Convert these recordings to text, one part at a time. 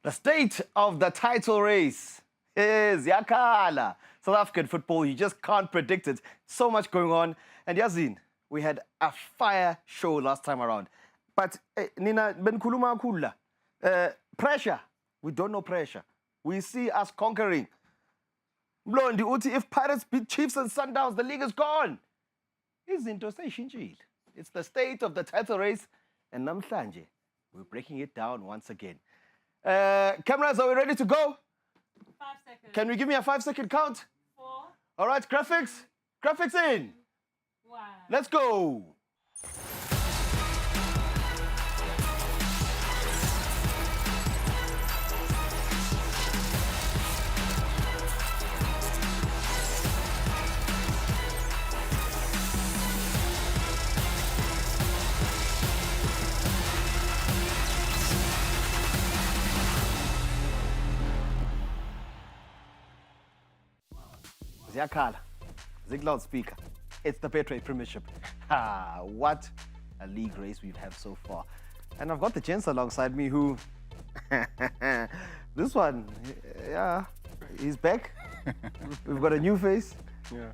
The state of the title race is Yakala. South African football, you just can't predict it. So much going on. And Yazin, we had a fire show last time around. But Nina Benkuluma Kula, pressure. We don't know pressure. We see us conquering. Blondi Uti, if Pirates beat Chiefs and Sundowns, the league is gone. It's the state of the title race. And namhlanje, we're breaking it down once again. Cameras, are we ready to go? 5 seconds. Can we give me a 5-second count? 4. All right, graphics. Graphics in. 1. Let's go. Yakala, Zig loudspeaker. It's the Betway Premiership. What a league race we've had so far. And I've got the gents alongside me who, this one, yeah, he's back. We've got a new face. Yeah.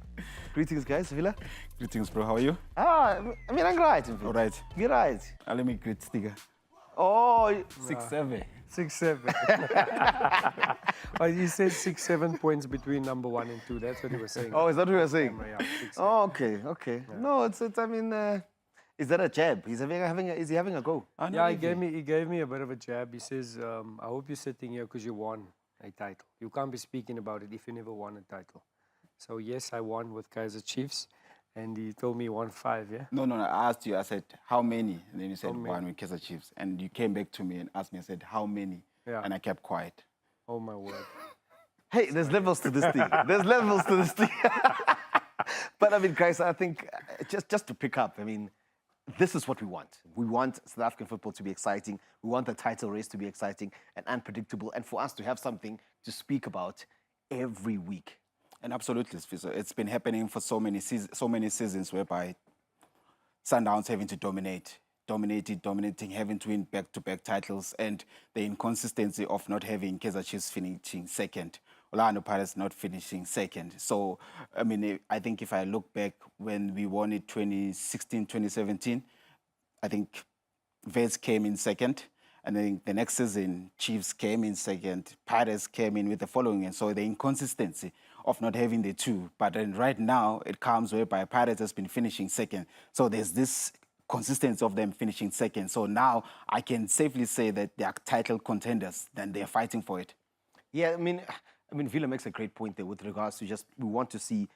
Greetings, guys. Villa. Greetings, bro. How are you? I'm right. All right. You're right. Let me greet Stiga. Oh, 6-7. 6-7. Oh, he said 6-7 points between number 1 and 2. That's what he was saying. Oh, is that what you were saying? Yeah, 6-7. Oh, okay. Yeah. No, it's. I mean, is that a jab? Is he having a go? Yeah, he gave me a bit of a jab. He says, I hope you're sitting here because you won a title. You can't be speaking about it if you never won a title. So yes, I won with Kaizer Chiefs, and he told me he won 5. Yeah. No. I asked you. I said, how many? And then you said How many? 1 with Kaizer Chiefs. And you came back to me and asked me. I said, how many? Yeah. And I kept quiet. Oh my word. Hey, there's levels to this thing. There's levels to this thing. But I mean, guys, I think just to pick up, I mean, this is what we want. We want South African football to be exciting. We want the title race to be exciting and unpredictable, and for us to have something to speak about every week. And absolutely, Sibusiso. It's been happening for so many seasons whereby Sundowns having to dominating, having to win back-to-back titles, and the inconsistency of not having Kaizer Chiefs finishing second, Orlando Pirates not finishing second. So, I mean, I think if I look back when we won it 2016, 2017, I think Vets came in second. And then the next season, Chiefs came in second, Pirates came in with the following. And so the inconsistency of not having the two. But then right now, it comes whereby Pirates has been finishing second. So there's this consistency of them finishing second. So now I can safely say that they are title contenders, then they're fighting for it. Yeah, I mean, Villa makes a great point there with regards to just, we want to see,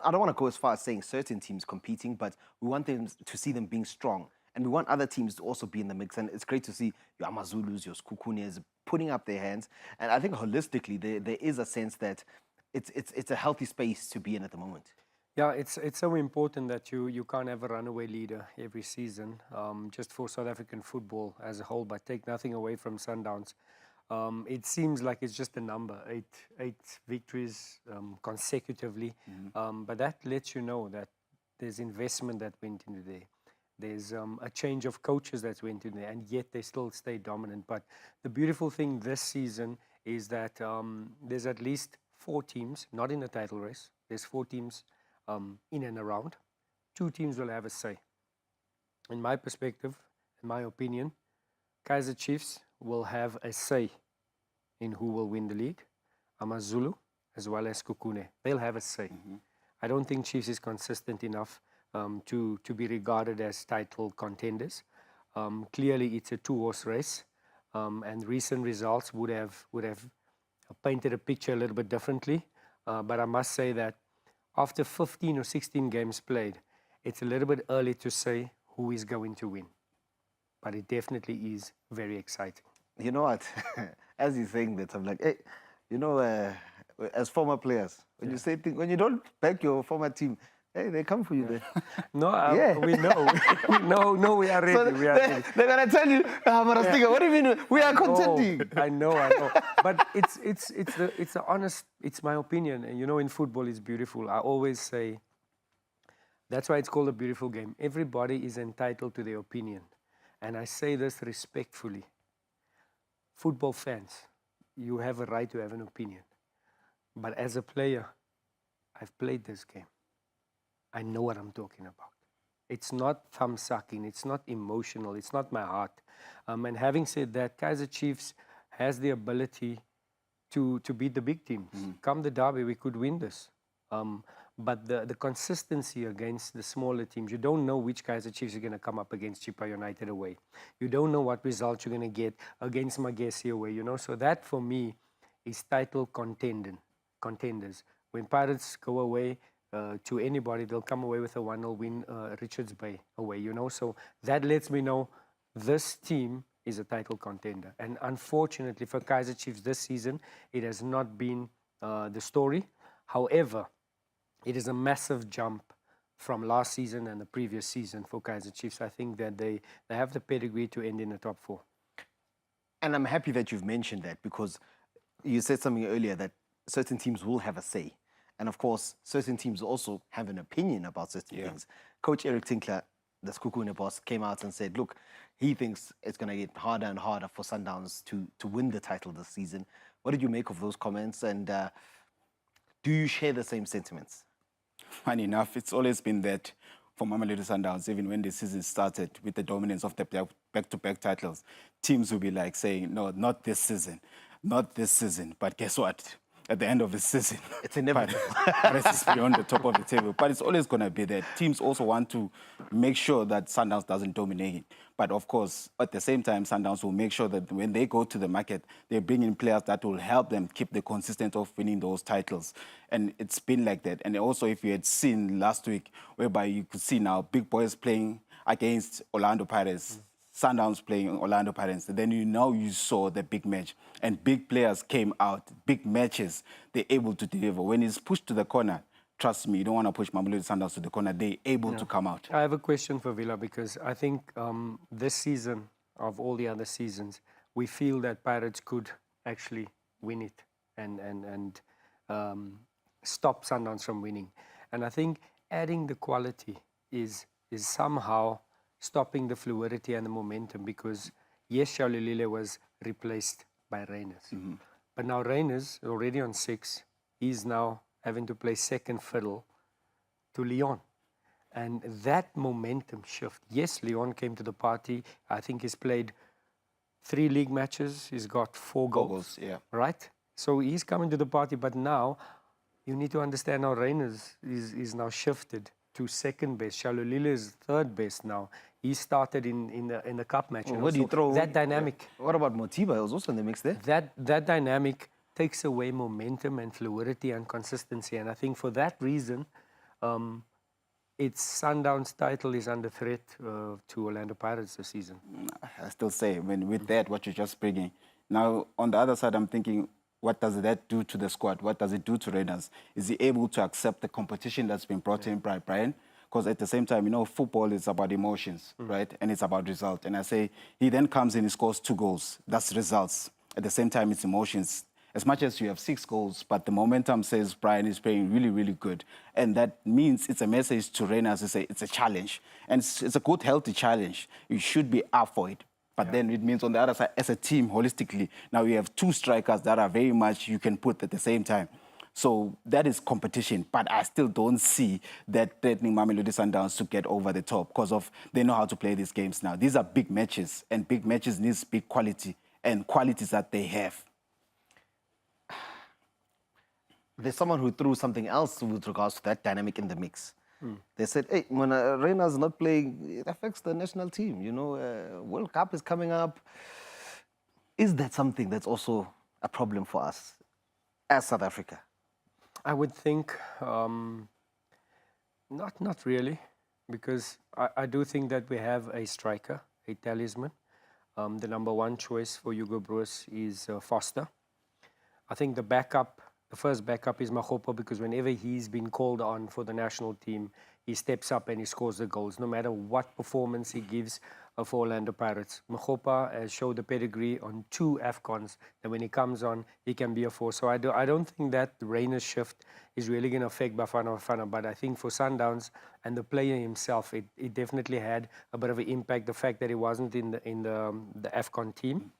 I don't want to go as far as saying certain teams competing, but we want them to see them being strong. And we want other teams to also be in the mix. And it's great to see your Amazulus, your Skukunes putting up their hands. And I think holistically, there is a sense that it's a healthy space to be in at the moment. Yeah, it's so important that you can't have a runaway leader every season, just for South African football as a whole, but take nothing away from Sundowns. It seems like it's just a number, eight victories consecutively, but that lets you know that there's investment that went into there. There's a change of coaches that went in there, and yet they still stay dominant. But the beautiful thing this season is that there's at least 4 teams, not in the title race. There's 4 teams in and around. 2 teams will have a say. In my perspective, in my opinion, Kaizer Chiefs will have a say in who will win the league. Amazulu as well as Kukune. They'll have a say. I don't think Chiefs is consistent enough to be regarded as title contenders. Clearly, it's a 2-horse race, and recent results would have painted a picture a little bit differently. But I must say that after 15 or 16 games played, it's a little bit early to say who is going to win. But it definitely is very exciting. You know what? As you're saying that, I'm like, hey, you know, as former players, when you say things, when you don't back your former team, hey, they come for you there. No, we know. No, we are ready. So we are ready. They're going to tell you, Marastiga, what do you mean? We are contending. I know. But it's my opinion. And you know, in football, it's beautiful. I always say, That's why it's called a beautiful game. Everybody is entitled to their opinion. And I say this respectfully. Football fans, you have a right to have an opinion. But as a player, I've played this game. I know what I'm talking about. It's not thumb sucking. It's not emotional. It's not my heart. And having said that, Kaizer Chiefs has the ability to beat the big teams. Come the derby, we could win this. But the consistency against the smaller teams, you don't know which Kaizer Chiefs are going to come up against Chippa United away. You don't know what results you're going to get against Magesi away, you know. So that, for me, is title contenders. When Pirates go away to anybody, they'll come away with a 1-0 win, Richards Bay away, you know. So that lets me know this team is a title contender. And unfortunately for Kaizer Chiefs this season, it has not been the story. However, it is a massive jump from last season and the previous season for Kaizer Chiefs. I think that they have the pedigree to end in the top 4. And I'm happy that you've mentioned that, because you said something earlier that certain teams will have a say. And of course, certain teams also have an opinion about certain things. Coach Eric Tinkler, the Skukune boss, came out and said, look, he thinks it's going to get harder and harder for Sundowns to win the title this season. What did you make of those comments? And do you share the same sentiments? Funny enough, it's always been that for Mamelodi Sundowns, even when the season started with the dominance of the back-to-back titles, teams will be like saying, no, not this season, not this season. But guess what? At the end of the season, it's inevitable. Paris is beyond the top of the table. But it's always going to be that. Teams also want to make sure that Sundowns doesn't dominate. But of course, at the same time, Sundowns will make sure that when they go to the market, they bring in players that will help them keep the consistency of winning those titles. And it's been like that. And also, if you had seen last week, whereby you could see now big boys playing against Orlando Pirates, Sundowns playing Orlando Pirates, then you saw the big match. And big players came out, big matches, they're able to deliver. When it's pushed to the corner, trust me, you don't want to push Mamelodi Sundowns to the corner, they're able to come out. I have a question for Villa, because I think this season, of all the other seasons, we feel that Pirates could actually win it and stop Sundowns from winning. And I think adding the quality is somehow stopping the fluidity and the momentum, because yes, Shalulile was replaced by Reyners. But now Reyners, already on 6, he's now having to play second fiddle to Leon. And that momentum shift, yes, Leon came to the party. I think he's played 3 league matches. He's got 4 goals. Right? So he's coming to the party, but now you need to understand how Reyners is now shifted to second best. Shalulile is third best now. He started in the cup match. What do you throw? That dynamic. What about Motiba? He was also in the mix there. That dynamic takes away momentum and fluidity and consistency. And I think for that reason, its Sundowns title is under threat to Orlando Pirates this season. I still say, with that, what you're just bringing. Now, on the other side, I'm thinking, what does that do to the squad? What does it do to Raiders? Is he able to accept the competition that's been brought in by Brian? Because at the same time, football is about emotions, right? And it's about result. And I say, he then comes in and scores 2 goals. That's results. At the same time, it's emotions. As much as you have 6 goals, but the momentum says Brian is playing really, really good. And that means it's a message to Raiders to say it's a challenge. And it's a good, healthy challenge. You should be up for it. But then it means on the other side, as a team, holistically, now you have 2 strikers that are very much you can put at the same time. So that is competition, but I still don't see that threatening Mamelodi Sundowns to get over the top, because they know how to play these games now. These are big matches, and big matches need big quality, and qualities that they have. There's someone who threw something else with regards to that dynamic in the mix. They said, hey, when Reina's not playing, it affects the national team. World Cup is coming up. Is that something that's also a problem for us as South Africa? I would think not really, because I do think that we have a striker, a talisman. The number 1 choice for Hugo Broos is Foster. I think the The first backup is Magopa, because whenever he's been called on for the national team, he steps up and he scores the goals, no matter what performance he gives for Orlando Pirates. Magopa has showed the pedigree on 2 AFCONs, and when he comes on, he can be a force. So I don't think that Reina's shift is really going to affect Bafana Bafana, but I think for Sundowns and the player himself, it definitely had a bit of an impact. The fact that he wasn't in the AFCON team,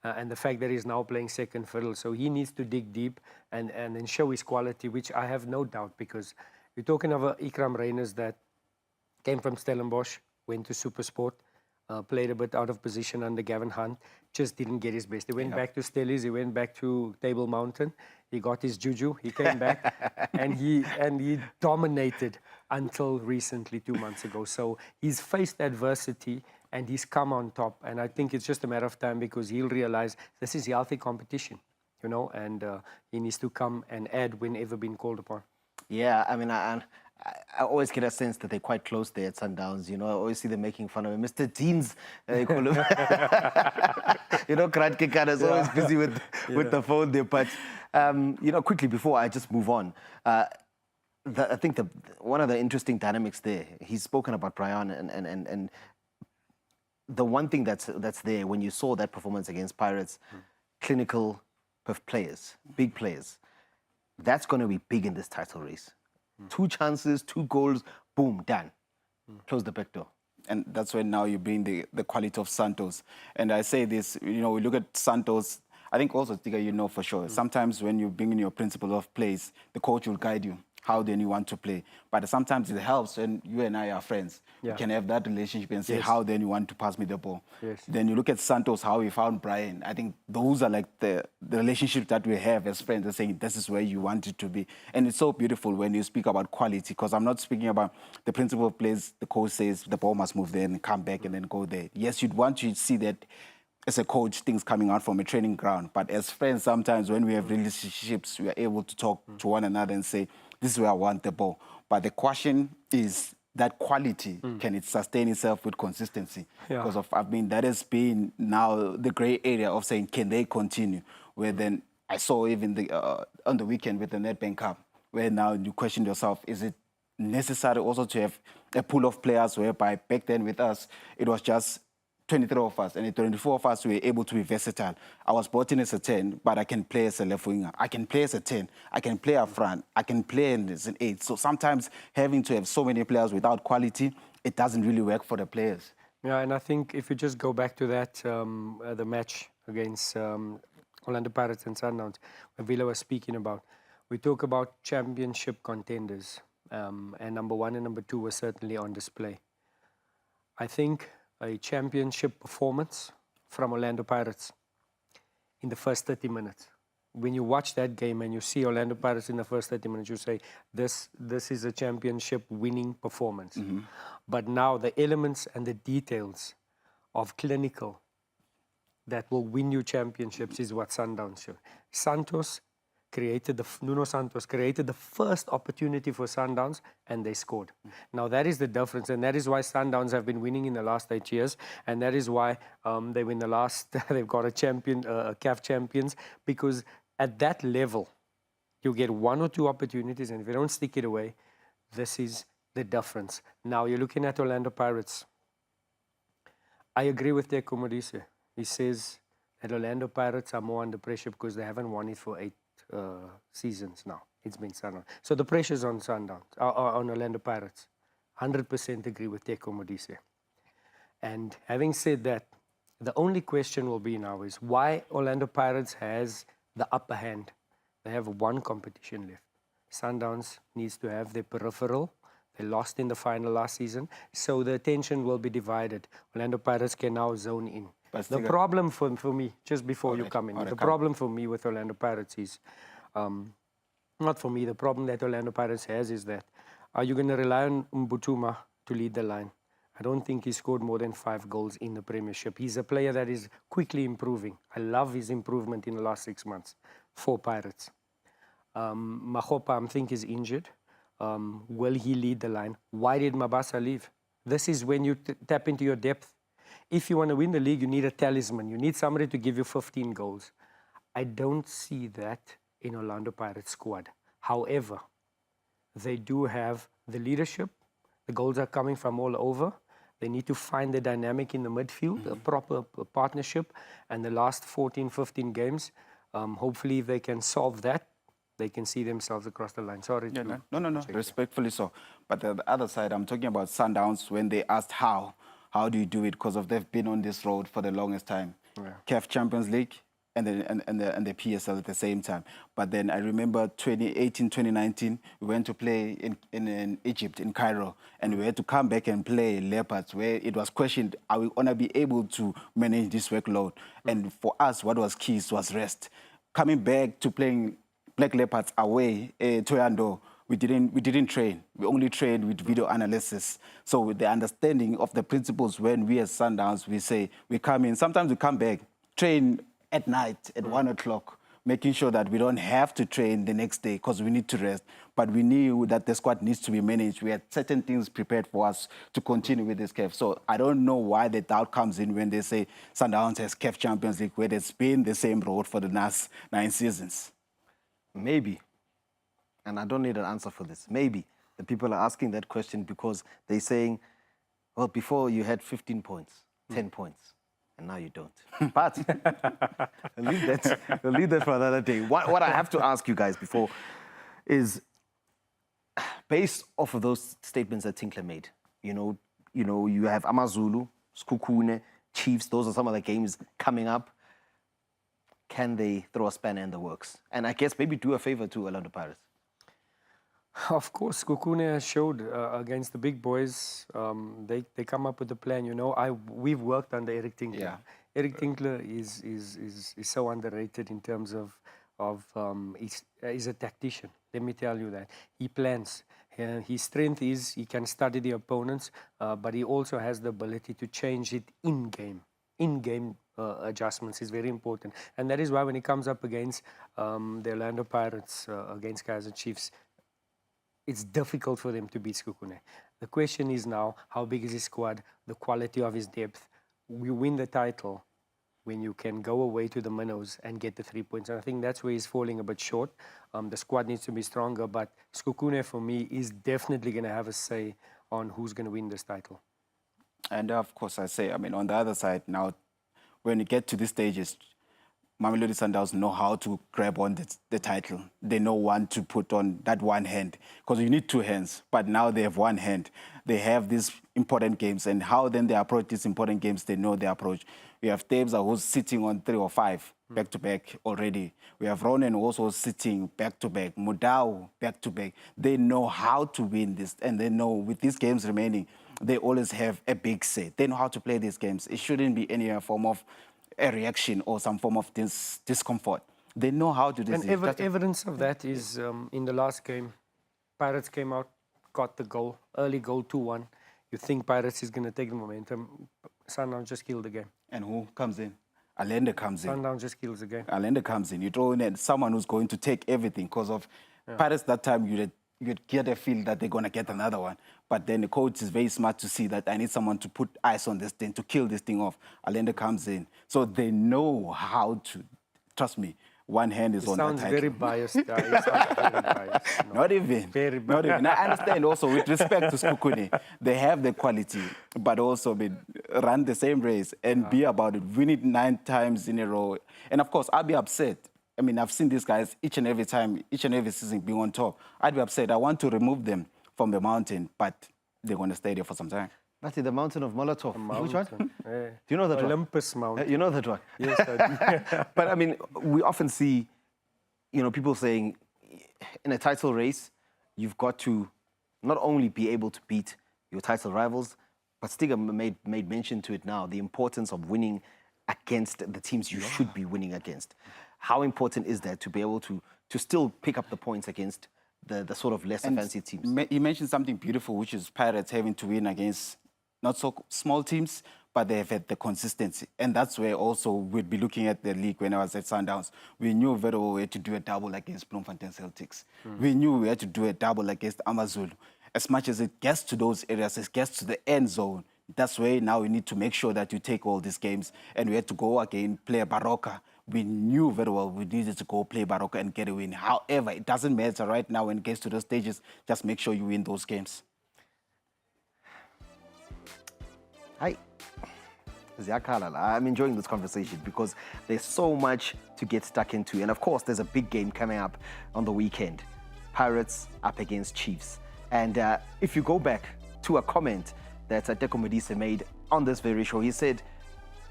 and the fact that he's now playing second fiddle. So he needs to dig deep and then show his quality, which I have no doubt, because you're talking of Ikram Reyners that came from Stellenbosch, went to Supersport, played a bit out of position under Gavin Hunt, just didn't get his best. He went back to Stellies, he went back to Table Mountain, he got his juju, he came back, and he dominated until recently, 2 months ago. So he's faced adversity and he's come on top. And I think it's just a matter of time, because he'll realize this is healthy competition, you know, and he needs to come and add whenever being called upon. Yeah, I mean, I always get a sense that they're quite close there at Sundowns. You know, I always see them making fun of him. Mr. Deans, they call him. You know, Kratke kind is always busy with the phone there. But, you know, quickly before I just move on, I think one of the interesting dynamics there, he's spoken about Brian, and the one thing that's there when you saw that performance against Pirates, clinical players, big players, that's going to be big in this title race. 2 chances, 2 goals, boom, done. Close the back door. And that's when now you bring the quality of Santos. And I say this, you know, we look at Santos, I think also, Tika, you know for sure, sometimes when you bring in your principle of plays, the coach will guide you how then you want to play. But sometimes it helps when you and I are friends. You can have that relationship and say, how then you want to pass me the ball. Then you look at Santos, how he found Brian. I think those are like the relationship that we have as friends, and saying this is where you want it to be. And it's so beautiful when you speak about quality, because I'm not speaking about the principle of plays. The coach says the ball must move there and come back and then go there. Yes, you'd want to see that as a coach, things coming out from a training ground. But as friends, sometimes when we have relationships, we are able to talk to one another and say, this is where I want the ball. But the question is that quality, can it sustain itself with consistency? Because that has been now the gray area of saying, can they continue? Where then I saw even on the weekend with the Nedbank Cup, where now you question yourself, is it necessary also to have a pool of players whereby back then with us, it was just 23 of us, and the 24 of us, we were able to be versatile. I was brought in as a 10, but I can play as a left winger. I can play as a 10. I can play up front. I can play as an 8. So sometimes having to have so many players without quality, it doesn't really work for the players. Yeah, and I think if you just go back to that, the match against Orlando Pirates and Sundowns, where Villa was speaking about, we talk about championship contenders, and number 1 and number 2 were certainly on display. I think a championship performance from Orlando Pirates in the first 30 minutes. When you watch that game and you see Orlando Pirates in the first 30 minutes, you say, this is a championship winning performance. But now the elements and the details of clinical that will win you championships is what Sundowns show. Nuno Santos created the first opportunity for Sundowns, and they scored. Now that is the difference, and that is why Sundowns have been winning in the last 8 years, and that is why they win they've got a champion, CAF champions, because at that level, you get 1 or 2 opportunities, and if you don't stick it away, this is the difference. Now you're looking at Orlando Pirates. I agree with Teko Modise. He says that Orlando Pirates are more under pressure because they haven't won it for 8 seasons now. It's been Sundowns. So the pressure's on Sundowns, on Orlando Pirates. 100% agree with Teko Modise. And having said that, the only question will be now is why Orlando Pirates has the upper hand. They have 1 competition left. Sundowns needs to have their peripheral. They lost in the final last season, so the attention will be divided. Orlando Pirates can now zone in. The problem for me, just before you come in, the problem for me with Orlando Pirates is, not for me, the problem that Orlando Pirates has is that, are you going to rely on Mbutuma to lead the line? I don't think he scored more than 5 goals in the Premiership. He's a player that is quickly improving. I love his improvement in the last 6 months for Pirates. Magopa, I think, is injured. Will he lead the line? Why did Mabasa leave? This is when you tap into your depth. If you want to win the league, you need a talisman. You need somebody to give you 15 goals. I don't see that in Orlando Pirates squad. However, they do have the leadership. The goals are coming from all over. They need to find the dynamic in the midfield, a proper partnership. And the last 14, 15 games, hopefully if they can solve that, they can see themselves across the line. Sorry. Yeah, no. Respectfully so. But the other side, I'm talking about Sundowns when they asked how do you do it? Because they've been on this road for the longest time. Yeah. CAF Champions League and the PSL at the same time. But then I remember 2018, 2019, we went to play in Egypt, in Cairo, and we had to come back and play Leopards, where it was questioned, are we going to be able to manage this workload? And for us, what was key was rest. Coming back to playing Black Leopards away, Toyando, we didn't train. We only trained with video analysis. So with the understanding of the principles, when we as Sundowns, we say, we come in, sometimes we come back, train at night at 1 o'clock, making sure that we don't have to train the next day because we need to rest. But we knew that the squad needs to be managed. We had certain things prepared for us to continue with this CAF. So I don't know why the doubt comes in when they say Sundowns has CAF Champions League, where it's been the same road for the last 9 seasons. Maybe, and I don't need an answer for this, maybe the people are asking that question because they're saying, well, before you had 15 points, 10 points, and now you don't. But we'll leave that for another day. What I have to ask you guys before is, based off of those statements that Tinkler made, you have Amazulu, Skukune, Chiefs, those are some of the games coming up. Can they throw a spanner in the works? And I guess maybe do a favor to Orlando Pirates. Of course, Kukune showed against the big boys. They come up with a plan. We've worked under Eric Tinkler. Yeah. Eric Tinkler is so underrated in terms of he's a tactician. Let me tell you that he plans. His strength is he can study the opponents, but he also has the ability to change it in game. In-game adjustments is very important. And that is why when he comes up against the Orlando Pirates, against Kaizer Chiefs, it's difficult for them to beat Skukune. The question is now, how big is his squad, the quality of his depth? We win the title when you can go away to the minnows and get the 3 points. And I think that's where he's falling a bit short. The squad needs to be stronger, but Skukune, for me, is definitely going to have a say on who's going to win this title. And of course, on the other side now, when you get to these stages, Mamelodi Sundowns know how to grab on the title. They know when to put on that one hand, because you need two hands, but now they have one hand. They have these important games, and how then they approach these important games, they know their approach. We have Tebza who's sitting on 3 or 5 back-to-back already. We have Ronan also sitting back-to-back, Mudau back-to-back. They know how to win this, and they know with these games remaining, they always have a big say. They know how to play these games. It shouldn't be any form of a reaction or some form of discomfort. They know how to do this. And evidence of that is in the last game, Pirates came out, got the goal, early goal, 2-1. You think Pirates is going to take the momentum. Sundowns just killed the game. And who comes in? Allende comes in. Sundowns just kills the game. Allende comes in. You throw in someone who's going to take everything because of Pirates that time, you'd get a feel that they're going to get another one. But then the coach is very smart to see that I need someone to put eyes on this thing, to kill this thing off. Allende comes in. So they know how to, trust me, one hand is on the title. Sounds very biased, guys. Sounds very biased. No. Not even. Very Not even. I understand also with respect to Skukune, they have the quality, but also run the same race and be about it. Win it 9 times in a row. And of course, I'll be upset. I've seen these guys each and every time, each and every season being on top. I'd be upset. I want to remove them from the mountain, but they're going to stay there for some time. That's the mountain of Molotov. Which one? Yeah. Do you know that Olympus Mountain. You know that one? Yes, I do. But we often see, people saying, in a title race, you've got to not only be able to beat your title rivals, but Stiga made mention to it now, the importance of winning against the teams you should be winning against. How important is that to be able to still pick up the points against the sort of lesser fancy teams? You mentioned something beautiful, which is Pirates having to win against not so small teams, but they have had the consistency. And that's where also we'd be looking at the league when I was at Sundowns. We knew very well we had to do a double against Bloemfontein Celtics. We knew we had to do a double against Amazulu. As much as it gets to those areas, it gets to the end zone, that's where now we need to make sure that you take all these games. And we had to go again, play a Baroka, we knew very well we needed to go play Barocco and get a win. However, it doesn't matter right now when it gets to those stages. Just make sure you win those games. Hi. Ziyakhala, I'm enjoying this conversation because there's so much to get stuck into. And of course, there's a big game coming up on the weekend. Pirates up against Chiefs. And if you go back to a comment that Teko Modise made on this very show, he said,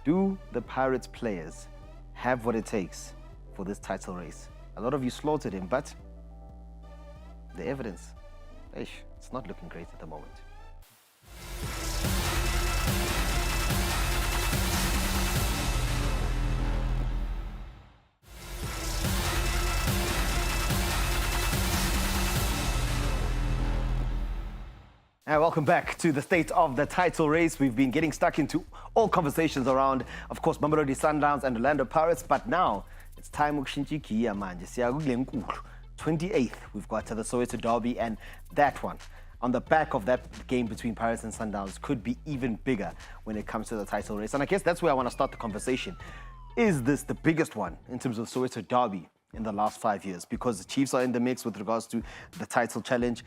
do the Pirates players have what it takes for this title race? A lot of you slaughtered him, but the evidence, it's not looking great at the moment. And welcome back to the state of the title race. We've been getting stuck into all conversations around, of course, Mamelodi Sundowns and Orlando Pirates, but now it's time ukushintshikia manje. Siya kule nkulu. 28th, we've got the Soweto Derby, and that one, on the back of that game between Pirates and Sundowns, could be even bigger when it comes to the title race. And I guess that's where I want to start the conversation. Is this the biggest one in terms of Soweto Derby in the last 5 years? Because the Chiefs are in the mix with regards to the title challenge,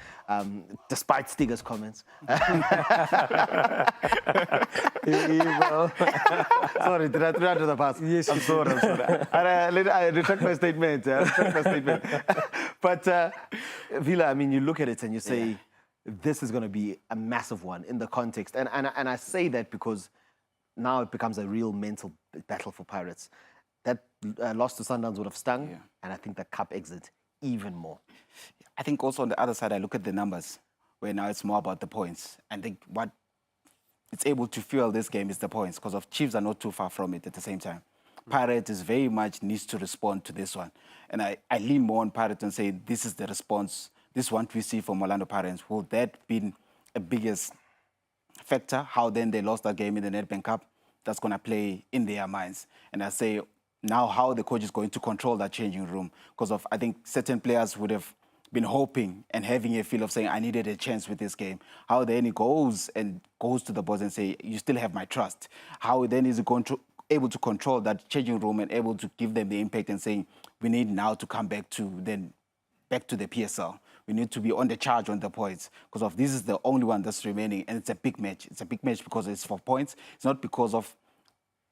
despite Stiga's comments. Sorry, did I throw under the pass? Yes, I'm sorry. I retract my statement. But, Vila, I mean, you look at it and you say, this is going to be a massive one in the context. And I say that because now it becomes a real mental battle for Pirates. That loss to Sundowns would have stung, and I think the cup exit even more. I think also on the other side, I look at the numbers, where now it's more about the points. I think what it's able to fuel this game is the points, because of Chiefs are not too far from it at the same time. Pirates is very much needs to respond to this one. And I lean more on Pirates and say, this is the response, this one we see from Orlando Pirates. Will that be a biggest factor? How then they lost that game in the Nedbank Cup? That's going to play in their minds. And I say, now how the coach is going to control that changing room. Because of, I think certain players would have been hoping and having a feel of saying, I needed a chance with this game. How then he goes to the boss and say, you still have my trust. How then is he able to control that changing room and able to give them the impact and saying, we need now to come back to the PSL. We need to be on the charge on the points, because of this is the only one that's remaining, and it's a big match. It's a big match because it's for points. It's not because of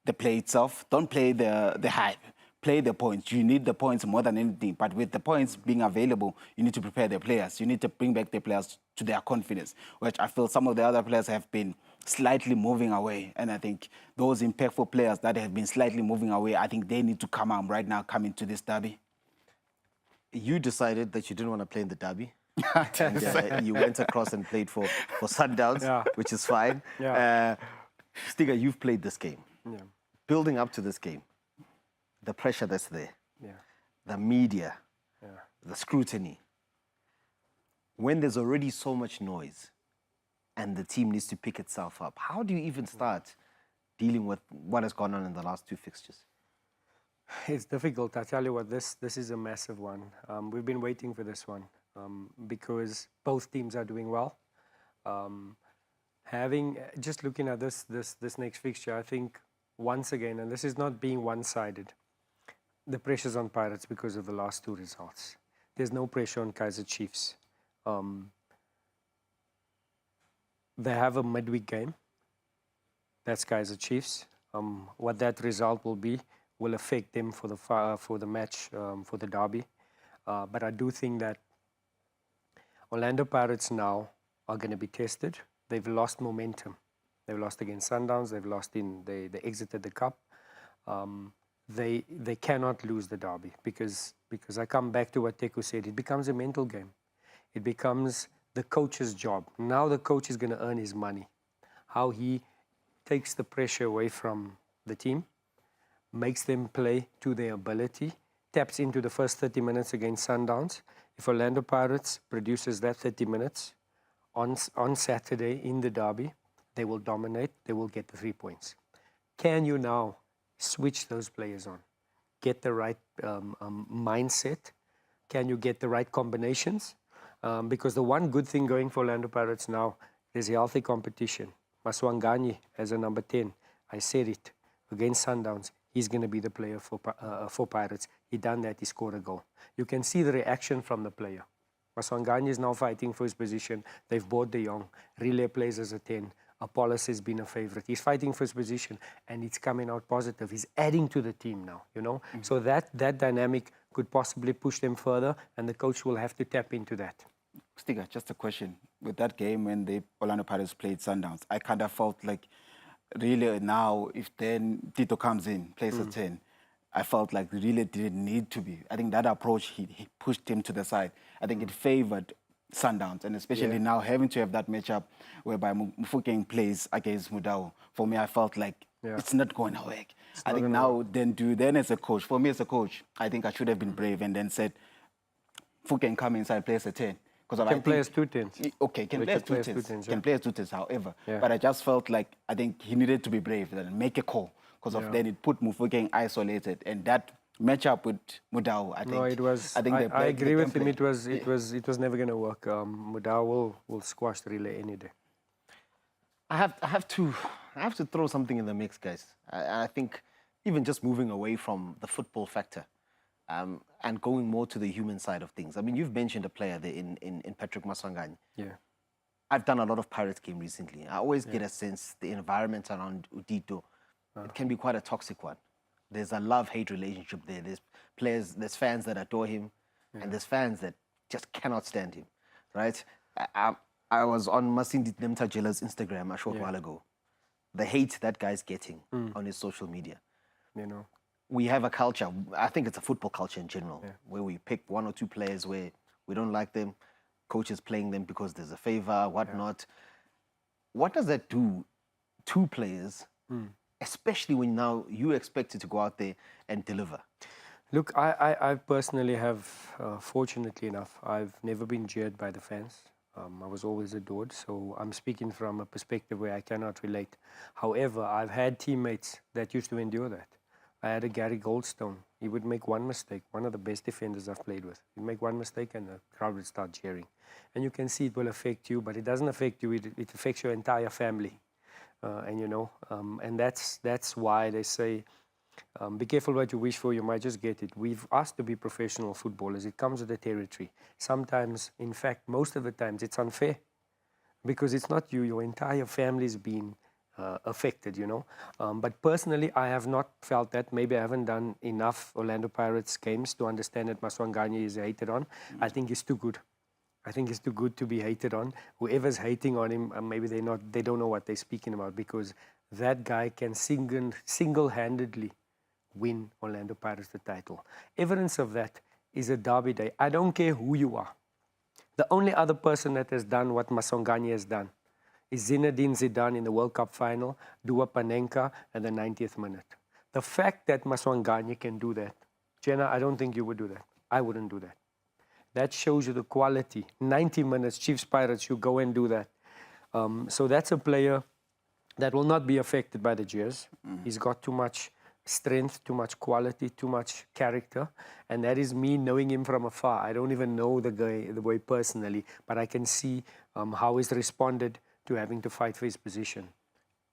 the play itself. Don't play the hype. Play the points. You need the points more than anything. But with the points being available, you need to prepare the players. You need to bring back the players to their confidence, which I feel some of the other players have been slightly moving away. And I think those impactful players that have been slightly moving away, I think they need to come out right now, come into this derby. You decided that you didn't want to play in the derby. And you went across and played for Sundowns, which is fine. Stiga, you've played this game. Building up to this game, the pressure that's there, the media, the scrutiny. When there's already so much noise and the team needs to pick itself up, how do you even start dealing with what has gone on in the last two fixtures? It's difficult. I tell you what, this is a massive one. We've been waiting for this one because both teams are doing well. Just looking at this next fixture, I think once again, and this is not being one-sided, the pressure's on Pirates because of the last two results. There's no pressure on Kaizer Chiefs. They have a midweek game. That's Kaizer Chiefs. What that result will be will affect them for the match, for the derby. But I do think that Orlando Pirates now are going to be tested. They've lost momentum. They've lost against Sundowns. They've lost they exited the cup. They cannot lose the derby because I come back to what Teku said. It becomes a mental game. It becomes the coach's job. Now the coach is going to earn his money. How he takes the pressure away from the team, makes them play to their ability, taps into the first 30 minutes against Sundowns. If Orlando Pirates produces that 30 minutes on Saturday in the derby, they will dominate, they will get the 3 points. Can you now switch those players on? Get the right mindset? Can you get the right combinations? Because the one good thing going for Orlando Pirates now is healthy competition. Maswangani as a number 10, I said it, against Sundowns, he's going to be the player for Pirates. He done that, he scored a goal. You can see the reaction from the player. Maswanganye is now fighting for his position. They've bought De Jong. Relay plays as a 10. Apollos has been a favorite. He's fighting for his position, and it's coming out positive. He's adding to the team now, you know. So that dynamic could possibly push them further, and the coach will have to tap into that. Stiga, just a question. With that game when the Orlando Pirates played Sundowns, I kind of felt like really now if then Tito comes in, plays a 10, I felt like really didn't need to be. I think that approach, he pushed him to the side. I think it favored Sundowns, and especially now having to have that matchup whereby Mufokeng plays against Mudau. For me, I felt like it's not going to work. I think now, then as a coach, for me as a coach, I think I should have been brave and then said, Mufokeng come inside, plays a 10. Can play as 2 10s. Okay, can play as 2 10s. Can play as 2 10s, however. But I just felt like I think he needed to be brave and make a call. Because of then it put Mufokeng isolated. And that matchup with Mudau, I think. No, it was. I agree with him. It was never going to work. Mudau will squash the relay any day. I have to throw something in the mix, guys. I think even just moving away from the football factor, and going more to the human side of things. I mean, you've mentioned a player there in Patrick Maswanganye. Yeah. I've done a lot of Pirates game recently. I always get a sense the environment around Udito, it can be quite a toxic one. There's a love-hate relationship there. There's fans that adore him, and there's fans that just cannot stand him, right? I was on Masindi Nemtajela's Instagram a short while ago. The hate that guy's getting on his social media. You know. We have a culture, I think it's a football culture in general, where we pick 1 or 2 players where we don't like them, coaches playing them because there's a favor, whatnot. What does that do to players, especially when now you expected to go out there and deliver? Look, I personally have, fortunately enough, I've never been jeered by the fans. I was always adored, so I'm speaking from a perspective where I cannot relate. However, I've had teammates that used to endure that. I had a Gary Goldstone. He would make one mistake, one of the best defenders I've played with. He'd make one mistake and the crowd would start cheering. And you can see it will affect you, but it doesn't affect you, it affects your entire family. And you know, and that's why they say, be careful what you wish for, you might just get it. We've asked to be professional footballers. It comes with the territory. Sometimes, in fact, most of the times, it's unfair. Because it's not you, your entire family's been affected, you know. But personally, I have not felt that. Maybe I haven't done enough Orlando Pirates games to understand that Maswanganye is hated on. I think he's too good. I think he's too good to be hated on. Whoever's hating on him, maybe they don't know what they're speaking about, because that guy can single-handedly win Orlando Pirates the title. Evidence of that is a derby day. I don't care who you are. The only other person that has done what Maswanganye has done is Zinedine Zidane in the World Cup final, Dua Panenka at the 90th minute. The fact that Maswanganye can do that, Jenna, I don't think you would do that. I wouldn't do that. That shows you the quality. 90 minutes, Chiefs Pirates, you go and do that. So that's a player that will not be affected by the jeers. He's got too much strength, too much quality, too much character. And that is me knowing him from afar. I don't even know the guy the way personally, but I can see how he's responded to having to fight for his position.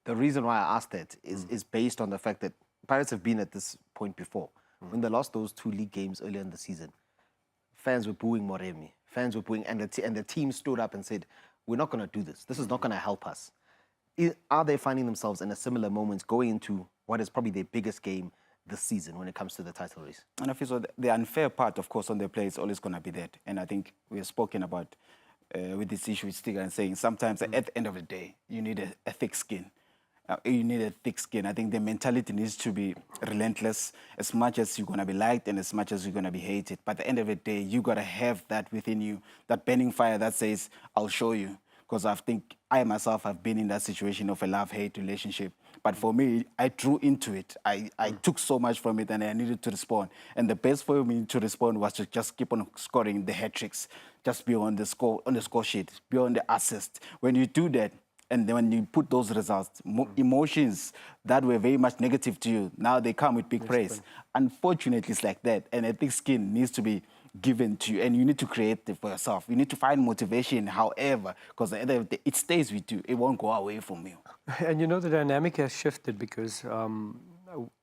The reason why I asked that is based on the fact that Pirates have been at this point before. When they lost those 2 league games earlier in the season, fans were booing Moremi. Fans were booing, and the team stood up and said, we're not going to do this. This is not going to help us. Are they finding themselves in a similar moment going into what is probably their biggest game this season when it comes to the title race? And I feel so the unfair part, of course, on the play is always going to be that. And I think we have spoken about with this issue with Stiga and saying sometimes at the end of the day, you need a thick skin. You need a thick skin. I think the mentality needs to be relentless as much as you're going to be liked and as much as you're going to be hated. But at the end of the day, you got to have that within you, that burning fire that says, I'll show you. Because I think I myself have been in that situation of a love-hate relationship. But for me, I drew into it. I took so much from it and I needed to respond. And the best for me to respond was to just keep on scoring the hat-tricks, just be on the score sheet, be on the assist. When you do that, and then when you put those results, emotions that were very much negative to you, now they come with big praise. Unfortunately, it's like that. And a thick skin needs to be given to you, and you need to create it for yourself. You need to find motivation, however, because at the end of the day, it stays with you. It won't go away from you. And you know, the dynamic has shifted because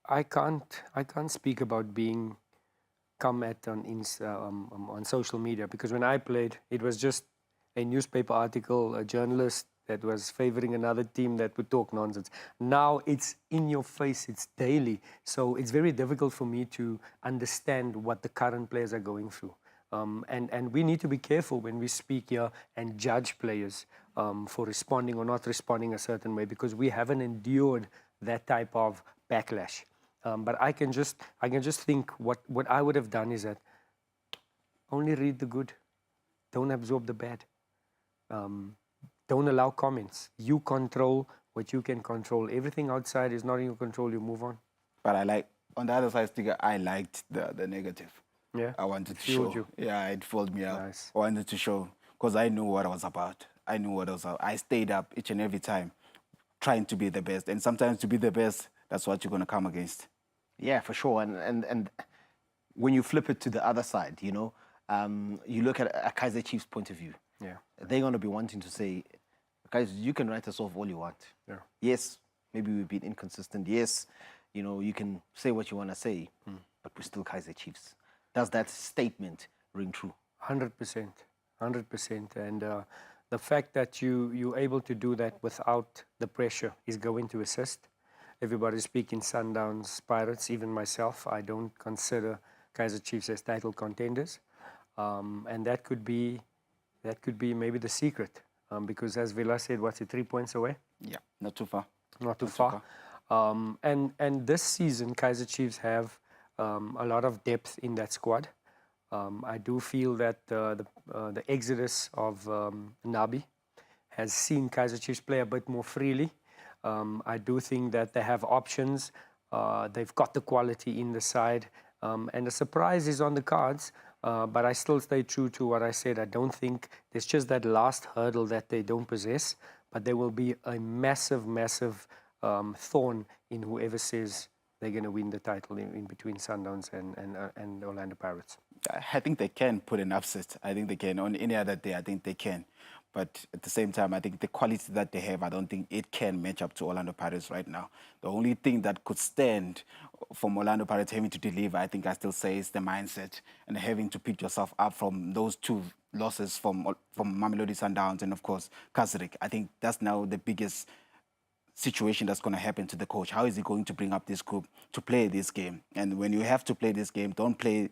I can't speak about being come at on social media, because when I played, it was just a newspaper article, a journalist that was favoring another team that would talk nonsense. Now it's in your face, it's daily. So it's very difficult for me to understand what the current players are going through. And we need to be careful when we speak here and judge players for responding or not responding a certain way, because we haven't endured that type of backlash. But I can just think what I would have done is that only read the good, don't absorb the bad. Don't allow comments. You control what you can control. Everything outside is not in your control. You move on. But on the other side, Stiga, I liked the negative. Yeah. I wanted to Fueled show. you. Yeah, it filled me up. Nice. I wanted to show because I knew what I was about. I knew what I was about. I stayed up each and every time trying to be the best. And sometimes to be the best, that's what you're going to come against. Yeah, for sure. And when you flip it to the other side, you know, you look at a Kaizer Chiefs point of view. Yeah. They're going to be wanting to say, guys, you can write us off all you want. Yeah. Yes, maybe we've been inconsistent. Yes, you know, you can say what you want to say, but we're still Kaizer Chiefs. Does that statement ring true? 100%. 100%. And the fact that you're able to do that without the pressure is going to assist. Everybody's speaking Sundowns, Pirates, even myself. I don't consider Kaizer Chiefs as title contenders. And that could be maybe the secret. Because as Villa said, what's it, 3 points away? Yeah, not too far. Not too far. And this season, Kaizer Chiefs have a lot of depth in that squad. I do feel that the exodus of Nabi has seen Kaizer Chiefs play a bit more freely. I do think that they have options. They've got the quality in the side. And the surprise is on the cards. But I still stay true to what I said. I don't think there's just that last hurdle that they don't possess. But there will be a massive, massive thorn in whoever says they're going to win the title in between Sundowns and Orlando Pirates. I think they can put an upset. I think they can. On any other day, I think they can. But at the same time, I think the quality that they have, I don't think it can match up to Orlando Pirates right now. The only thing that could stand from Orlando Pirates having to deliver, I think I still say, is the mindset and having to pick yourself up from those two losses from Mamelodi Sundowns and, of course, Kazrik. I think that's now the biggest situation that's going to happen to the coach. How is he going to bring up this group to play this game? And when you have to play this game, don't play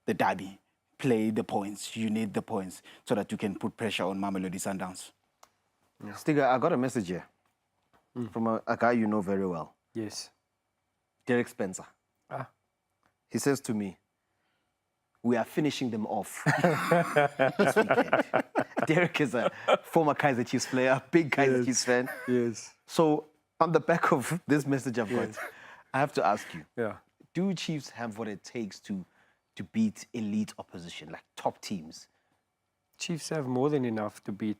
the derby. Play the points. You need the points so that you can put pressure on Mamelodi Sundowns. Yeah. Stiga, I got a message here from a guy you know very well. Yes. Derek Spencer. He says to me, we are finishing them off this weekend. Derek is a former Kaizer Chiefs player, a big Kaizer Chiefs fan. Yes. So on the back of this message I've got, I have to ask you, do Chiefs have what it takes to beat elite opposition, like top teams? Chiefs have more than enough to beat.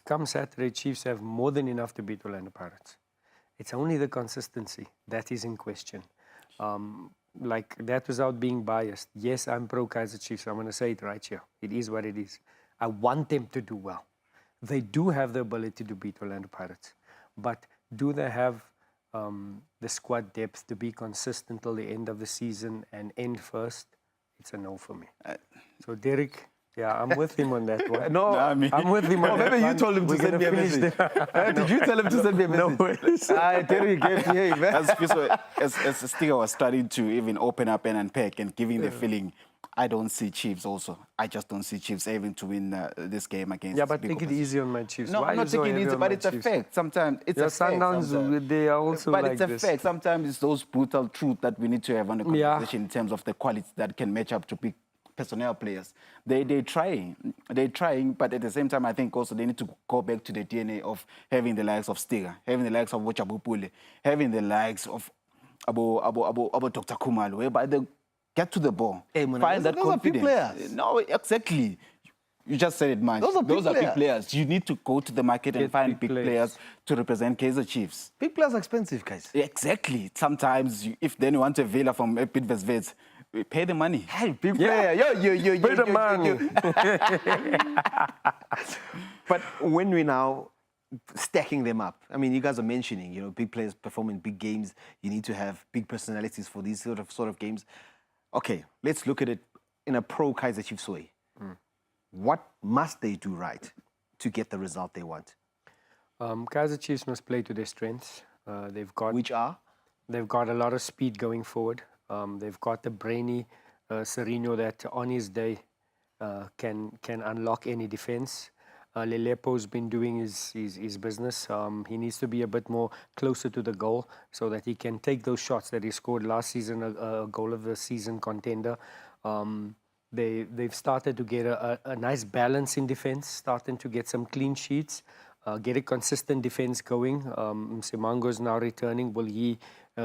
Come Saturday, Chiefs have more than enough to beat Orlando Pirates. It's only the consistency that is in question. Like that without being biased. Yes, I'm pro Kaizer Chiefs. I'm going to say it right here. It is what it is. I want them to do well. They do have the ability to beat Orlando Pirates. But do they have the squad depth to be consistent till the end of the season and end first? It's a no for me. So Derek, I'm with him on that one. No, I'm with him on that one. Maybe you told him to send me a message. Did you tell him to send me a message? No, Derek gave me a message. As Stiga was starting to even open up and unpack and giving the feeling, I don't see Chiefs also. I just don't see Chiefs having to win this game against. Yeah, but take it easy on my Chiefs. No, Why I'm not taking it easy, but it's a fact. Sometimes it's a fact. Sundowns, they are also but like it's a this. fact. Sometimes it's those brutal truth that we need to have on the conversation in terms of the quality that can match up to big personnel players. They're trying, but at the same time, I think also they need to go back to the DNA of having the likes of Stiga, having the likes of Wochabupule, having the likes of Abo Dr. Kumalo, whereby they get to the ball, find that confidence. Those are big players. No, exactly. You just said it, man. Those are big players. You need to go to the market and find big players to represent Kaizer Chiefs. Big players are expensive, guys. Exactly. Sometimes, if then you want a Villa from Betway League, we pay the money. Hey, big player. Yo. Pay the money. But when we now stacking them up. I mean, you guys are mentioning, you know, big players performing big games. You need to have big personalities for these sort of games. Okay, let's look at it in a pro Kaizer Chiefs way. What must they do right to get the result they want? Kaizer Chiefs must play to their strengths. Which are? They've got a lot of speed going forward. They've got the brainy Serino that on his day can unlock any defense. Lelepo's been doing his business. He needs to be a bit more closer to the goal so that he can take those shots that he scored last season, a goal of the season contender. They've started to get a nice balance in defense, starting to get some clean sheets, get a consistent defense going. Msimango is now returning. Will he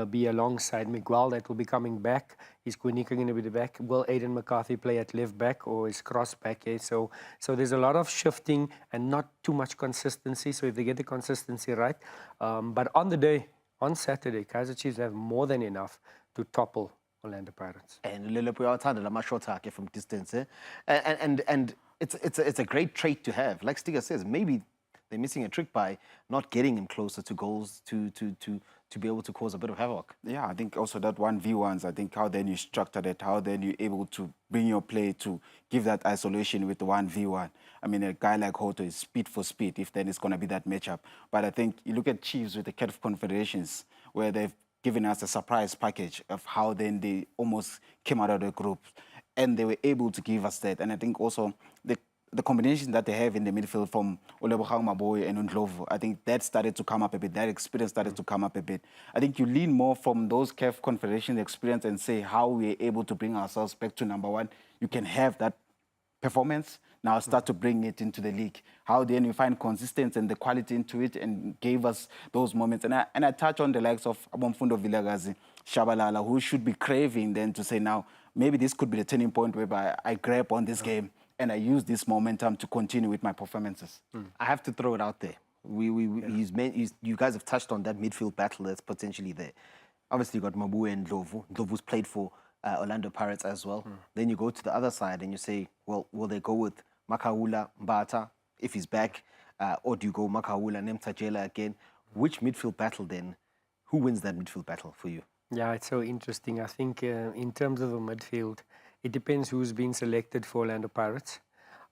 be alongside Miguel that will be coming back? Is Quinika going to be the back? Will Aiden McCarthy play at left back or is Cross back? So there's a lot of shifting and not too much consistency. So if they get the consistency right. But on the day, on Saturday, Kaizer Chiefs have more than enough to topple Orlando Pirates. And Lelepo outside the short target from distance. And it's a great trait to have. Like Stiga says, maybe they're missing a trick by not getting him closer to goals to be able to cause a bit of havoc. Yeah, I think also that 1v1s, I think how then you structure that, how then you're able to bring your play to give that isolation with the 1v1. I mean, a guy like Hoto is speed for speed, if then it's going to be that matchup. But I think you look at Chiefs with the CAF Confederations, where they've given us a surprise package of how then they almost came out of the group. And they were able to give us that. And I think also the combination that they have in the midfield from Olebogang Maboe and Ndlovu, I think that started to come up a bit. That experience started to come up a bit. I think you lean more from those CAF Confederation experience and say how we're able to bring ourselves back to number one. You can have that performance, now start to bring it into the league. How then you find consistency and the quality into it and gave us those moments. And I touch on the likes of Abomfundo Vilakazi, Shabalala, who should be craving then to say now, maybe this could be the turning point whereby I grab on this game and I use this momentum to continue with my performances. I have to throw it out there. You guys have touched on that midfield battle that's potentially there. Obviously, you got Mabue and Ndlovu. Ndlovu's played for Orlando Pirates as well. Then you go to the other side and you say, well, will they go with Makaula Mbata if he's back? Or do you go Makaula Nemtajela again? Which midfield battle then? Who wins that midfield battle for you? Yeah, it's so interesting. I think in terms of the midfield, it depends who's been selected for Orlando Pirates.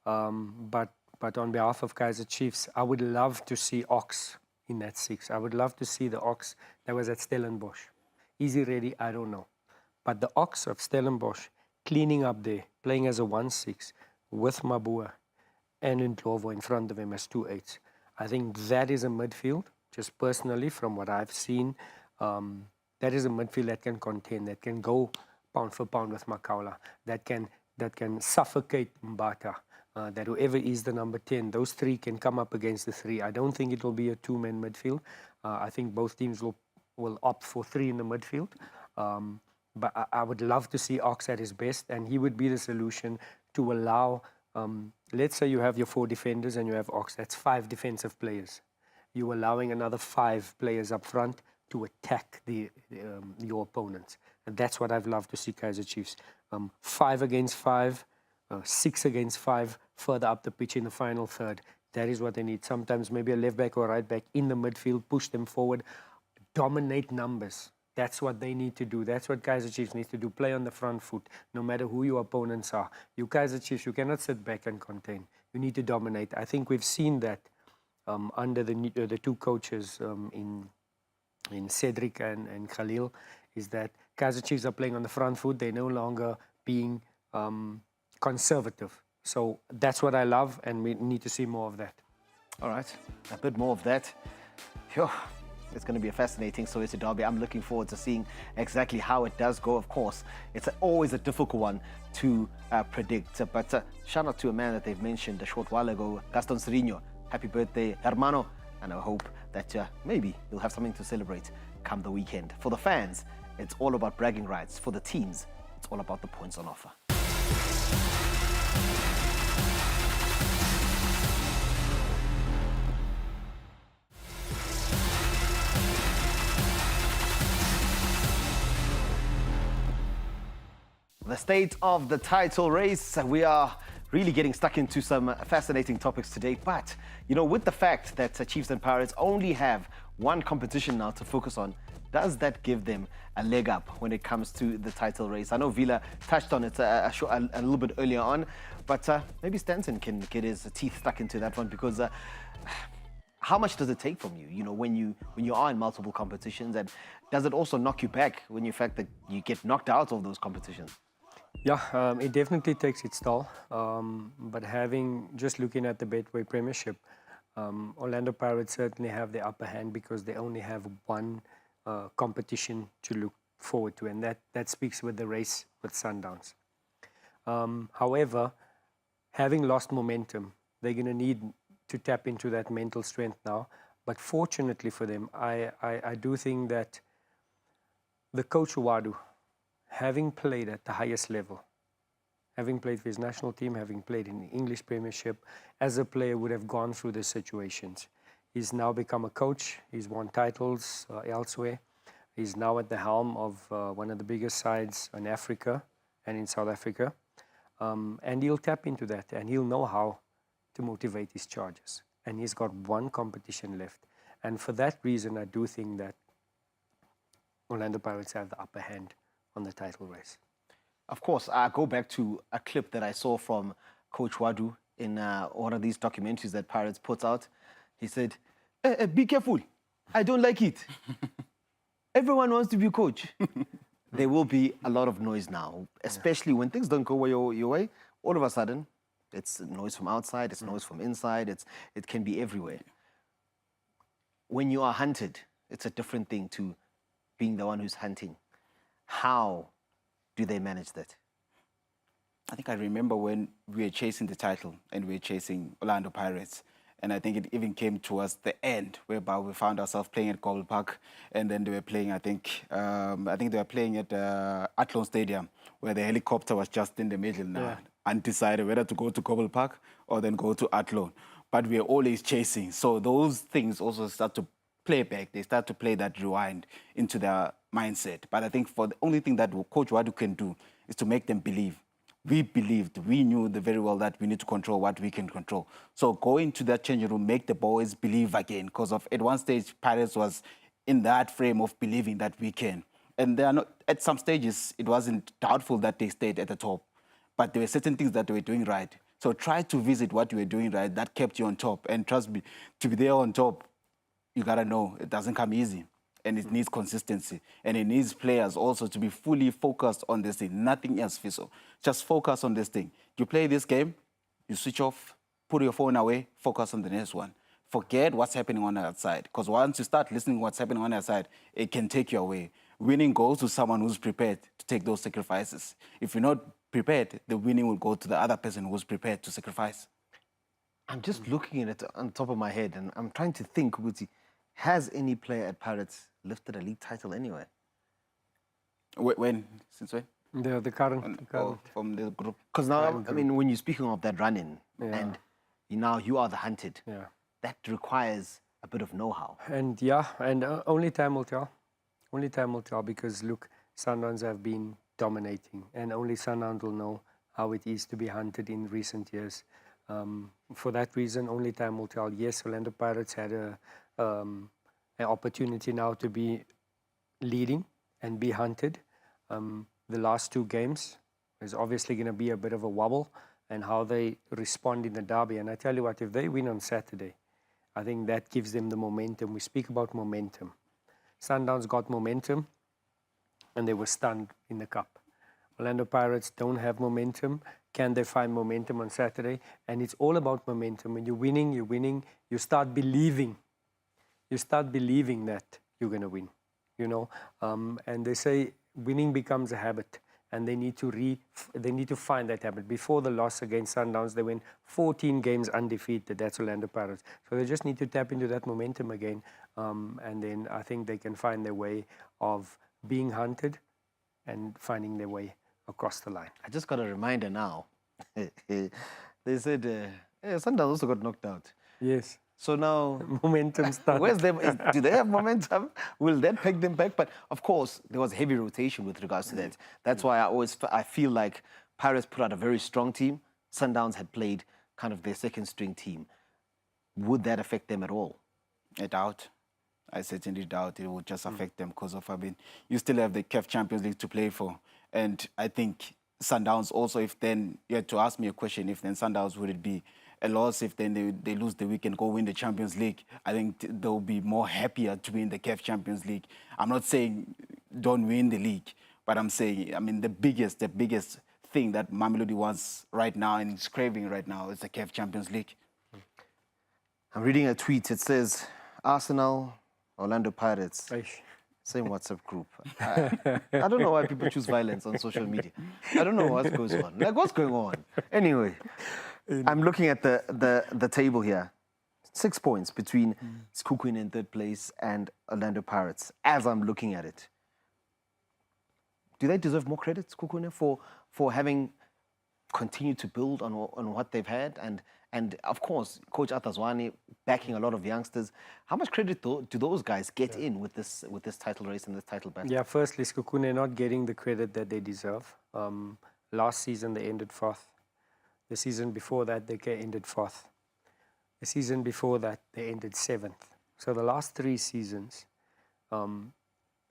But on behalf of Kaizer Chiefs, I would love to see Ox in that six. I would love to see the Ox that was at Stellenbosch. Is he ready? I don't know. But the Ox of Stellenbosch, cleaning up there, playing as a 1-6 with Mabua and Ndlovu in front of him as 2-8s. I think that is a midfield, just personally from what I've seen. That is a midfield that can contend, that can go pound for pound with Makaula, that can suffocate Mbata, that whoever is the number 10, those three can come up against the three. I don't think it will be a two-man midfield. I think both teams will opt for three in the midfield. But I would love to see Ox at his best, and he would be the solution to allow, let's say you have your 4 defenders and you have Ox, that's 5 defensive players. You're allowing another 5 players up front to attack your opponents. And that's what I've loved to see Kaizer Chiefs. 5 against 5, 6 against 5, further up the pitch in the final third. That is what they need. Sometimes maybe a left back or a right back in the midfield, push them forward, dominate numbers. That's what they need to do. That's what Kaizer Chiefs needs to do. Play on the front foot, no matter who your opponents are. You Kaizer Chiefs, you cannot sit back and contain. You need to dominate. I think we've seen that under the 2 coaches in Cedric and Khalil, is that Kaizer Chiefs are playing on the front foot. They're no longer being conservative. So that's what I love, and we need to see more of that. All right, a bit more of that. Phew. It's going to be a fascinating Soweto derby. I'm looking forward to seeing exactly how it does go. Of course, it's always a difficult one to predict. But shout out to a man that they've mentioned a short while ago, Gaston Serino. Happy birthday, hermano. And I hope that maybe you'll have something to celebrate come the weekend. For the fans, it's all about bragging rights. For the teams, it's all about the points on offer. The state of the title race. We are really getting stuck into some fascinating topics today. But, you know, with the fact that Chiefs and Pirates only have one competition now to focus on, does that give them a leg up when it comes to the title race? I know Vila touched on it a little bit earlier on, but maybe Stanton can get his teeth stuck into that one, because how much does it take from you, you know, when you are in multiple competitions, and does it also knock you back when you fact that you get knocked out of those competitions? Yeah, it definitely takes its toll. But just looking at the Betway Premiership, Orlando Pirates certainly have the upper hand because they only have one competition to look forward to, and that speaks with the race with Sundowns. However, having lost momentum, they're going to need to tap into that mental strength now. But fortunately for them, I do think that the coach Wadu, having played at the highest level, having played for his national team, having played in the English Premiership, as a player would have gone through these situations. He's now become a coach. He's won titles elsewhere. He's now at the helm of one of the biggest sides in Africa and in South Africa. And he'll tap into that, and he'll know how to motivate his charges. And he's got one competition left. And for that reason, I do think that Orlando Pirates have the upper hand on the title race. Of course, I go back to a clip that I saw from Coach Wadu in one of these documentaries that Pirates puts out. He said, be careful, I don't like it. Everyone wants to be coach. There will be a lot of noise now, especially when things don't go your way. All of a sudden, it's noise from outside, it's noise from inside, it can be everywhere. When you are hunted, it's a different thing to being the one who's hunting. How do they manage that? I think I remember when we were chasing the title and we were chasing Orlando Pirates. And I think it even came towards the end, whereby we found ourselves playing at Goble Park, and then they were playing, I think they were playing at Athlone Stadium, where the helicopter was just in the middle now, undecided whether to go to Goble Park or then go to Athlone. But we are always chasing. So those things also start to play back. They start to play that rewind into their mindset. But I think for the only thing that Coach Wadu can do is to make them believe. We believed, we knew very well that we need to control what we can control. So go into that changing room, make the boys believe again, because at one stage, Pirates was in that frame of believing that we can. And they are not, at some stages, it wasn't doubtful that they stayed at the top, but there were certain things that they were doing right. So try to visit what you were doing right, that kept you on top. And trust me, to be there on top, you gotta know it doesn't come easy. And it needs consistency. And it needs players also to be fully focused on this thing. Nothing else, Fiso. Just focus on this thing. You play this game, you switch off, put your phone away, focus on the next one. Forget what's happening on the outside. Because once you start listening to what's happening on the outside, it can take you away. Winning goes to someone who's prepared to take those sacrifices. If you're not prepared, the winning will go to the other person who's prepared to sacrifice. I'm just looking at it on top of my head, and I'm trying to think, Guti, has any player at Pirates lifted a league title anywhere? When? Since when? The current. From the group. Because now, I mean, when you're speaking of that run-in, and now you are the hunted, that requires a bit of know-how. And only time will tell. Only time will tell, because look, Sundowns have been dominating, and only Sundowns will know how it is to be hunted in recent years. For that reason, only time will tell. Yes, Orlando Pirates had an opportunity now to be leading and be hunted. The last two games is obviously going to be a bit of a wobble, and how they respond in the derby. And I tell you what, if they win on Saturday, I think that gives them the momentum. We speak about momentum. Sundowns got momentum, and they were stunned in the cup. Orlando Pirates don't have momentum. Can they find momentum on Saturday? And it's all about momentum. When you're winning, you start believing. You start believing that you're going to win, you know. And they say winning becomes a habit, and they need to find that habit. Before the loss against Sundowns, they went 14 games undefeated. That's Orlando Pirates. So they just need to tap into that momentum again, and then I think they can find their way of being hunted and finding their way across the line. I just got a reminder now. They said Sundowns also got knocked out. Yes. So now, momentum started. Where's them? Do they have momentum? Will that peg them back? But of course, there was heavy rotation with regards to that. That's why I feel like Pirates put out a very strong team, Sundowns had played kind of their second string team, would that affect them at all? I doubt. I certainly doubt it would just affect them because of, you still have the CAF Champions League to play for. And I think Sundowns also, if then, you had to ask me a question, if then Sundowns, would it be a loss if then they lose the week and go win the Champions League? I think they'll be more happier to win the CAF Champions League. I'm not saying don't win the league, but I'm saying, the biggest thing that Mamelodi wants right now and is craving right now is the CAF Champions League. I'm reading a tweet. It says, Arsenal, Orlando Pirates, Aish. same WhatsApp group. I don't know why people choose violence on social media. I don't know what goes on. Like, what's going on? Anyway, I'm looking at the table here. 6 points between Sekhukhune in third place and Orlando Pirates, as I'm looking at it. Do they deserve more credit, Sekhukhune, for having continued to build on what they've had? And of course, Coach Atazwani backing a lot of youngsters. How much credit do those guys get in with this title race and this title battle? Yeah, firstly, Sekhukhune not getting the credit that they deserve. Last season, they ended fourth. The season before that, they ended fourth. The season before that, they ended seventh. So the last 3 seasons,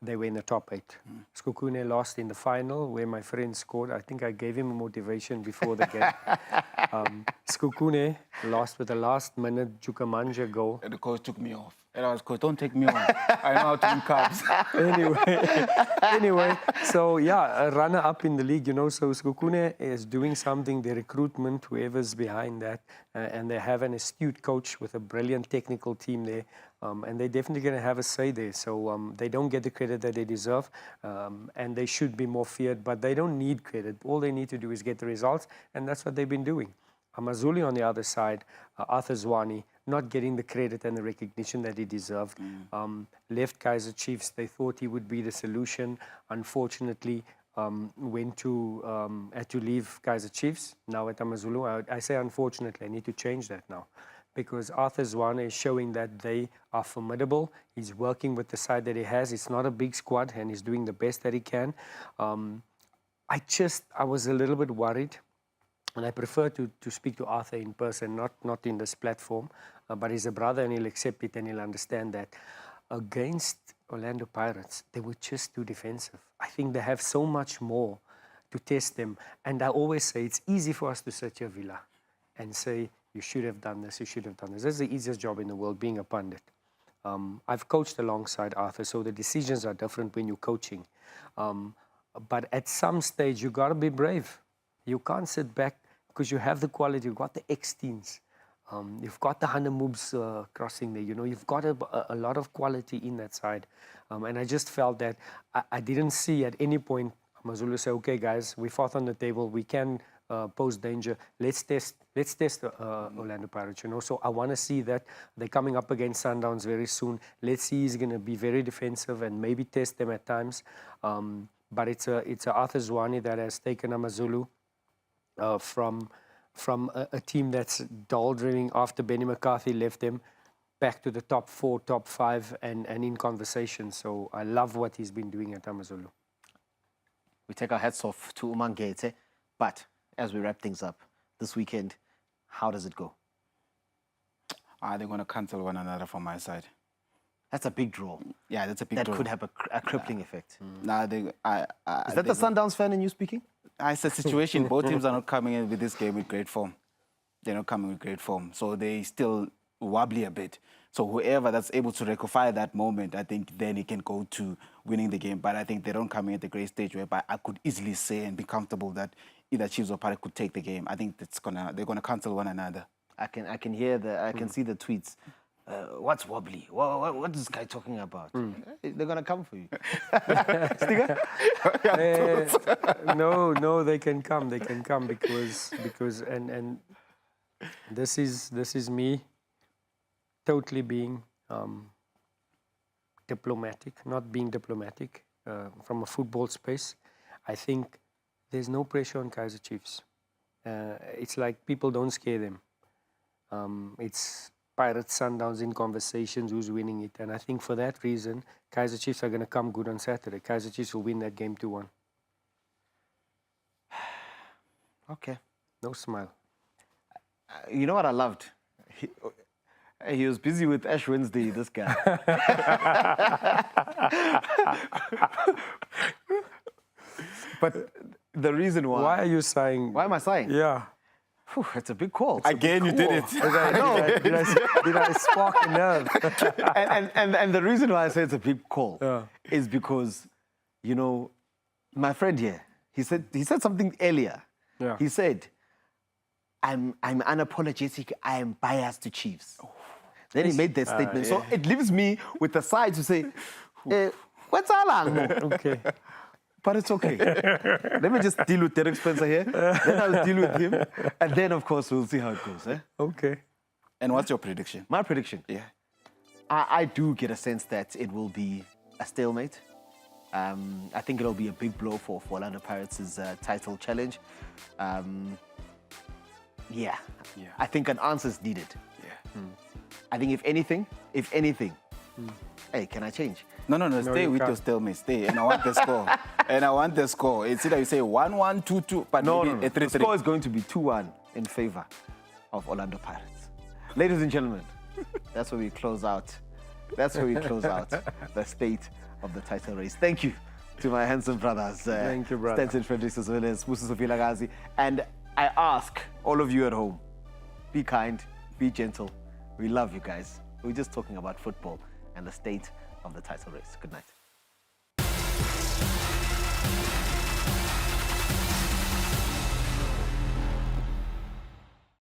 they were in the top 8. Sekhukhune lost in the final where my friend scored. I think I gave him motivation before the game. Sekhukhune lost with the last minute Jukamanja goal. And the coach took me off. And I was, coach, don't take me on. I know how to win cups. Anyway, so yeah, a runner-up in the league, So Sekhukhune is doing something, the recruitment, whoever's behind that, and they have an astute coach with a brilliant technical team there, and they're definitely going to have a say there. So they don't get the credit that they deserve, and they should be more feared, but they don't need credit. All they need to do is get the results, and that's what they've been doing. Amazulu on the other side, Arthur Zwane, not getting the credit and the recognition that he deserved. Left Kaizer Chiefs, they thought he would be the solution. Unfortunately, had to leave Kaizer Chiefs, now at Amazulu. I say unfortunately, I need to change that now. Because Arthur Zwane is showing that they are formidable. He's working with the side that he has. It's not a big squad, and he's doing the best that he can. I was a little bit worried. And I prefer to speak to Arthur in person, not in this platform. But he's a brother and he'll accept it and he'll understand that. Against Orlando Pirates, they were just too defensive. I think they have so much more to test them. And I always say it's easy for us to sit here, Villa, and say, you should have done this, you should have done this. That's the easiest job in the world, being a pundit. I've coached alongside Arthur, so the decisions are different when you're coaching. But at some stage, you got to be brave. You can't sit back because you have the quality. You've got the X-teens. You've got the Hannemoobs crossing there. You've got a lot of quality in that side. And I just felt that I didn't see at any point Mazulu say, okay, guys, we're fourth on the table. We can pose danger. Let's test Orlando Pirates. So I want to see that. They're coming up against Sundowns very soon. Let's see, he's going to be very defensive and maybe test them at times. But it's a Arthur Zwane that has taken Amazulu from a team that's doldruming after Benny McCarthy left them back to the top 4, top 5 and in conversation. So I love what he's been doing at Amazulu. We take our hats off to Umangete. But as we wrap things up, this weekend, how does it go? They're going to cancel one another from my side. That's a big draw. Yeah, that's a big draw. That could have a crippling effect. Is that the Sundowns fan in you speaking? It's a situation. Both teams are not coming in with this game with great form. They're not coming with great form. So they still wobbly a bit. So whoever that's able to rectify that moment, I think then he can go to winning the game. But I think they don't come in at the great stage whereby I could easily say and be comfortable that either Chiefs or Pirates could take the game. I think they're gonna cancel one another. I can see the tweets. What's wobbly? What is this guy talking about? They're gonna come for you. No, they can come. They can come because and this is me totally being diplomatic, not being diplomatic from a football space. I think there's no pressure on Kaizer Chiefs. It's like people don't scare them. It's Pirates, Sundowns in conversations, who's winning it. And I think for that reason, Kaizer Chiefs are going to come good on Saturday. Kaizer Chiefs will win that game 2-1. Okay. No smile. You know what I loved? He was busy with Ash Wednesday, this guy. But the reason why... Why are you sighing? Why am I sighing? Yeah. Whew, it's a big call. It's a Again, big you did call. it. I know. Did I spark a nerve? and the reason why I say it's a big call Yeah. is because, you know, my friend here, he said something earlier. Yeah. He said, I'm unapologetic, I am biased to Chiefs. Then he made that statement. So it leaves me with the side to say, what's along? Okay. But it's okay. Let me just deal with Derek Spencer here. Then I'll deal with him. And then, of course, we'll see how it goes. Eh? Okay. And what's your prediction? My prediction. Yeah. I do get a sense that it will be a stalemate. I think it'll be a big blow for Orlando Pirates' title challenge. Yeah. I think an answer is needed. Yeah. I think if anything, hey, can I change? No, stay you with your can't. stalemate. Stay. And I want the score. And I want the score. It's either you say 1-1, 2-2, but No, maybe a The 3-3. score is going to be 2-1 in favor of Orlando Pirates. Ladies and gentlemen, that's where we close out. That's where we close out the state of the title race. Thank you to my handsome brothers. Thank you, brother. Stanton, Fredericks, as well as Sibusiso, Vilakazi. And I ask all of you at home, be kind, be gentle. We love you guys. We're just talking about football and the state of the title race. Good night.